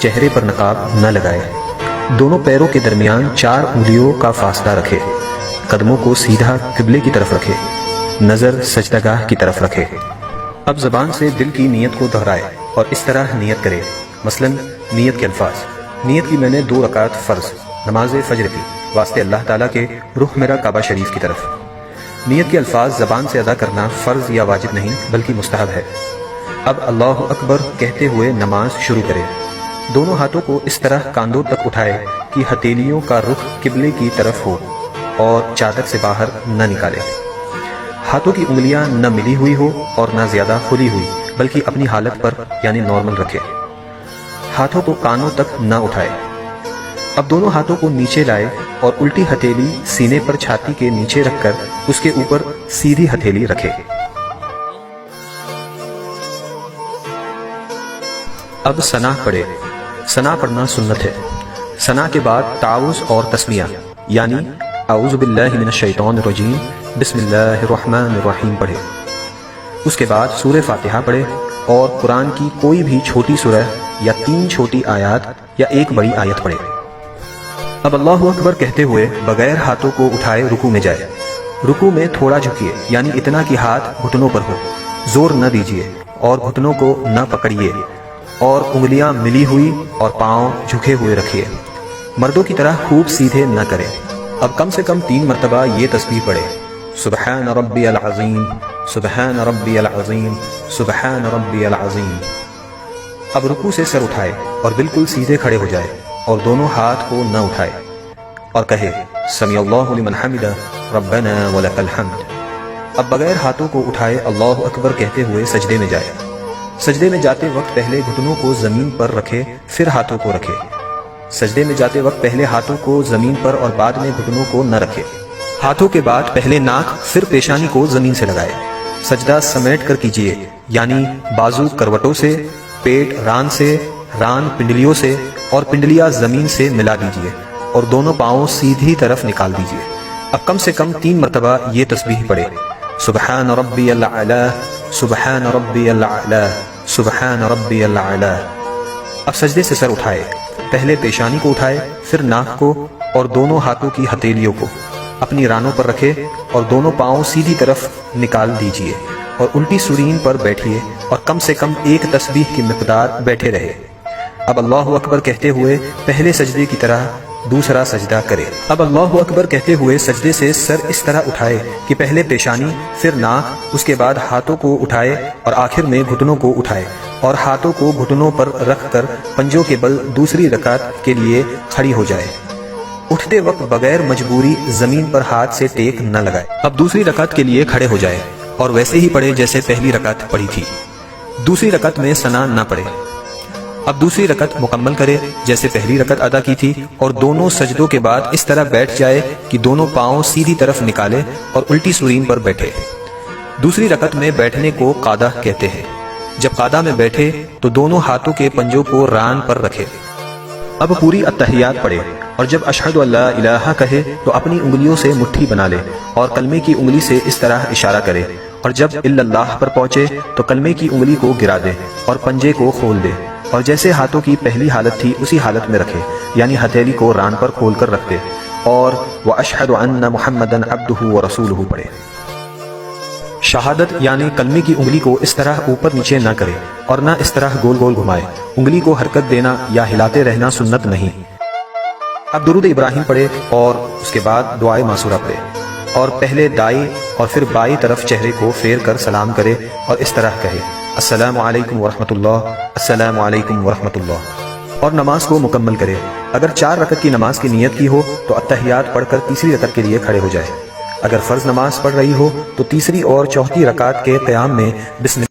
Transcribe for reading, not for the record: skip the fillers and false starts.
چہرے پر نقاب نہ لگائے، دونوں پیروں کے درمیان 4 انگلیوں کا فاصلہ رکھے، قدموں کو سیدھا قبلے کی طرف رکھے، نظر سجدہ کی طرف رکھے۔ اب زبان سے دل کی نیت کو دہرائے اور اس طرح نیت کرے، مثلا نیت کے الفاظ: نیت کی میں نے 2 رکعت فرض نماز فجر کی واسطے اللہ تعالیٰ کے رخ میرا کعبہ شریف کی طرف۔ نیت کے الفاظ زبان سے ادا کرنا فرض یا واجب نہیں بلکہ مستحب ہے۔ اب اللہ اکبر کہتے ہوئے نماز شروع کرے، دونوں ہاتھوں کو اس طرح کاندھوں تک اٹھائے کہ ہتھیلیوں کا رخ قبلے کی طرف ہو اور چادر سے باہر نہ نکالے۔ ہاتھوں کی انگلیاں نہ ملی ہوئی ہو اور نہ زیادہ کھلی ہوئی بلکہ اپنی حالت پر یعنی نارمل رکھے۔ ہاتھوں کو کانوں تک نہ اٹھائے۔ اب دونوں ہاتھوں کو نیچے لائے اور الٹی ہتھیلی سینے پر چھاتی کے نیچے رکھ کر اس کے اوپر سیدھی ہتھیلی رکھے۔ اب ثنا پڑھے۔ ثنا پڑھنا سنت ہے۔ ثنا کے بعد تعوذ اور تسمیہ یعنی اعوذ باللہ من الشیطان الرجیم بسم اللہ الرحمن الرحیم پڑھے۔ اس کے بعد سورہ فاتحہ پڑھے اور قرآن کی کوئی بھی چھوٹی سورہ یا 3 چھوٹی آیات یا 1 بڑی آیت پڑھے۔ اب اللہ اکبر کہتے ہوئے بغیر ہاتھوں کو اٹھائے رکوع میں جائے۔ رکوع میں تھوڑا جھکیے یعنی اتنا کہ ہاتھ گھٹنوں پر ہو، زور نہ دیجیے اور گھٹنوں کو نہ پکڑیے اور انگلیاں ملی ہوئی اور پاؤں جھکے ہوئے رکھیے۔ مردوں کی طرح خوب سیدھے نہ کریں۔ اب کم سے کم 3 مرتبہ یہ تسبیح پڑھے: سبحان ربی العظیم، سبحان ربی العظیم، سبحان ربی العظیم۔ اب رکوع سے سر اٹھائے اور بالکل سیدھے کھڑے ہو جائے اور دونوں ہاتھ کو نہ اٹھائے اور کہے سمیع اللہ لمن حمدہ ربنا ولک الحمد۔ اب بغیر ہاتھوں کو اٹھائے اللہ اکبر کہتے ہوئے سجدے میں جائے۔ سجدے میں جاتے وقت پہلے گھٹنوں کو زمین پر رکھے پھر ہاتھوں کو رکھے۔ سجدے میں جاتے وقت پہلے ہاتھوں کو زمین پر اور بعد میں گھٹنوں کو نہ رکھے۔ ہاتھوں کے بعد پہلے ناک پھر پیشانی کو زمین سے لگائے۔ سجدہ سمیٹ کر کیجیے یعنی بازو کروٹوں سے، پیٹ ران سے، ران پنڈلیوں سے اور پنڈلیاں زمین سے ملا دیجیے اور دونوں پاؤں سیدھی طرف نکال دیجیے۔ اب کم سے کم 3 مرتبہ یہ تسبیح پڑھے: سبحان ربی الاعلی، سبحان ربی الاعلی، سبحان ربی الاعلی۔ اب سجدے سے سر اٹھائے، پہلے پیشانی کو اٹھائے پھر ناک کو اور دونوں ہاتھوں کی ہتھیلیوں کو اپنی رانوں پر رکھے اور دونوں پاؤں سیدھی طرف نکال دیجیے اور الٹی سورین پر بیٹھیے اور کم سے کم 1 تسبیح کی مقدار بیٹھے رہے۔ اب اللہ اکبر کہتے ہوئے پہلے سجدے کی طرح دوسرا سجدہ کرے۔ اب اللہ اکبر کہتے ہوئے سجدے سے سر اس طرح اٹھائے کہ پہلے پیشانی پھر ناک، اس کے بعد ہاتھوں کو اٹھائے اور آخر میں گھٹنوں کو اٹھائے اور ہاتھوں کو گھٹنوں پر رکھ کر پنجوں کے بل دوسری رکعت کے لیے کھڑی ہو جائے۔ اٹھتے وقت بغیر مجبوری زمین پر ہاتھ سے ٹیک نہ لگائے۔ اب دوسری رکعت کے لیے کھڑے ہو جائے اور ویسے ہی پڑھے جیسے پہلی رکعت پڑھی تھی۔ دوسری رکعت میں ثنا نہ پڑھے۔ اب دوسری رکعت مکمل کرے جیسے پہلی رکعت ادا کی تھی اور دونوں سجدوں کے بعد اس طرح بیٹھ جائے کہ دونوں پاؤں سیدھی طرف نکالے اور الٹی سورین پر بیٹھے۔ دوسری رکعت میں بیٹھنے کو قعدہ کہتے ہیں۔ جب قعدہ میں بیٹھے تو دونوں ہاتھوں کے پنجوں کو ران پر رکھے۔ اب پوری التحیات پڑھے اور جب اشہد ان لا الہ کہے تو اپنی انگلیوں سے مٹھی بنا لے اور کلمے کی انگلی سے اس طرح اشارہ کرے اور جب الا اللہ پر پہنچے تو کلمے کی انگلی کو گرا دے اور پنجے کو کھول دے اور جیسے ہاتھوں کی پہلی حالت تھی اسی حالت میں رکھے یعنی ہتھیلی کو ران پر کھول کر رکھ دے اور واشہد ان محمدا عبدہ ورسولہ پڑھے۔ شہادت یعنی کلمے کی انگلی کو اس طرح اوپر نیچے نہ کرے اور نہ اس طرح گول گول گھمائے۔ انگلی کو حرکت دینا یا ہلاتے رہنا سنت نہیں۔ اب درود ابراہیم پڑھے اور اس کے بعد دعائے معصورہ پڑھے اور پہلے دائیں اور پھر بائیں طرف چہرے کو پھیر کر سلام کرے اور اس طرح کہے السلام علیکم ورحمۃ اللہ، السلام علیکم ورحمۃ اللہ، اور نماز کو مکمل کرے۔ اگر 4 رکعت کی نماز کی نیت کی ہو تو التحیات پڑھ کر تیسری رکعت کے لیے کھڑے ہو جائے۔ اگر فرض نماز پڑھ رہی ہو تو تیسری اور چوتھی رکعت کے قیام میں بسم